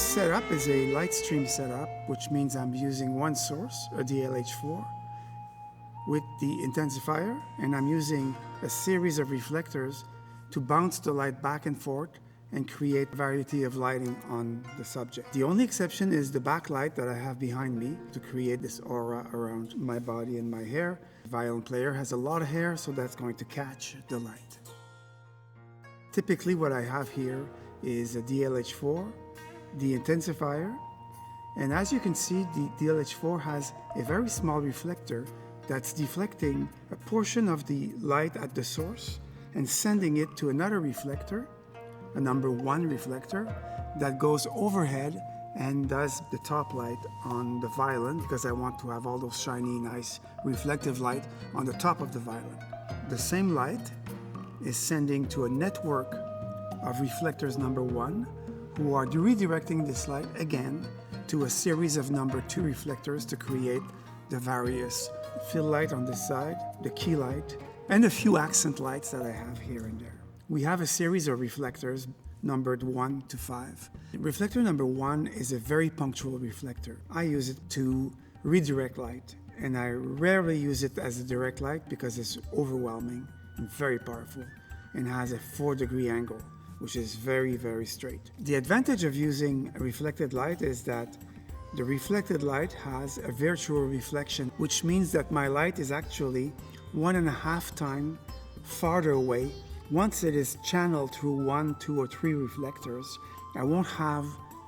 This setup is a Lightstream setup, which means I'm using one source, a DLH4, with the intensifier, and I'm using a series of reflectors to bounce the light back and forth and create a variety of lighting on the subject. The only exception is the backlight that I have behind me to create this aura around my body and my hair. The violin player has a lot of hair, so that's going to catch the light. Typically what I have here is a DLH4, the intensifier, and as you can see, the DLH4 has a very small reflector that's deflecting a portion of the light at the source and sending it to another reflector, a number 1 reflector, that goes overhead and does the top light on the violin, because I want to have all those shiny, nice, reflective light on the top of the violin. The same light is sending to a network of reflectors number 1, who are redirecting this light again to a series of number 2 reflectors to create the various fill light on this side, the key light, and a few accent lights that I have here and there. We have a series of reflectors numbered 1 to 5. Reflector number 1 is a very punctual reflector. I use it to redirect light, and I rarely use it as a direct light because it's overwhelming and very powerful and has a 4-degree angle, which is very, very straight. The advantage of using a reflected light is that the reflected light has a virtual reflection, which means that my light is actually 1.5 times farther away. Once it is channeled through 1, 2, or 3 reflectors, I won't have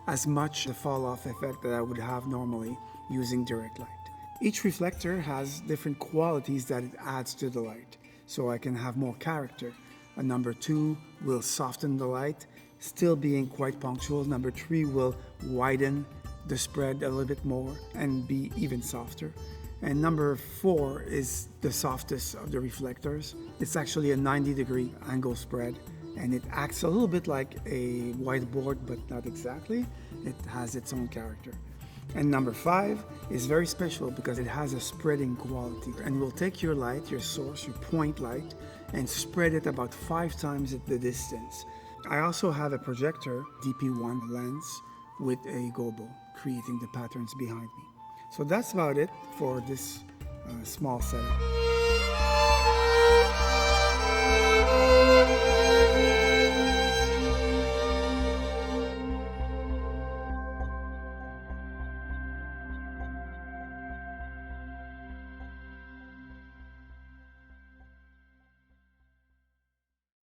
as much the fall-off effect that I would have normally using direct light. Each reflector has different qualities that it adds to the light, so I can have more character. A number 2 will soften the light, still being quite punctual. Number 3 will widen the spread a little bit more and be even softer. And number 4 is the softest of the reflectors. It's actually a 90-degree angle spread, and it acts a little bit like a whiteboard, but not exactly. It has its own character. And number 5 is very special because it has a spreading quality, and will take your light, your source, your point light, and spread it about 5 times the distance. I also have a projector DP1 lens with a gobo, creating the patterns behind me. So that's about it for this small setup.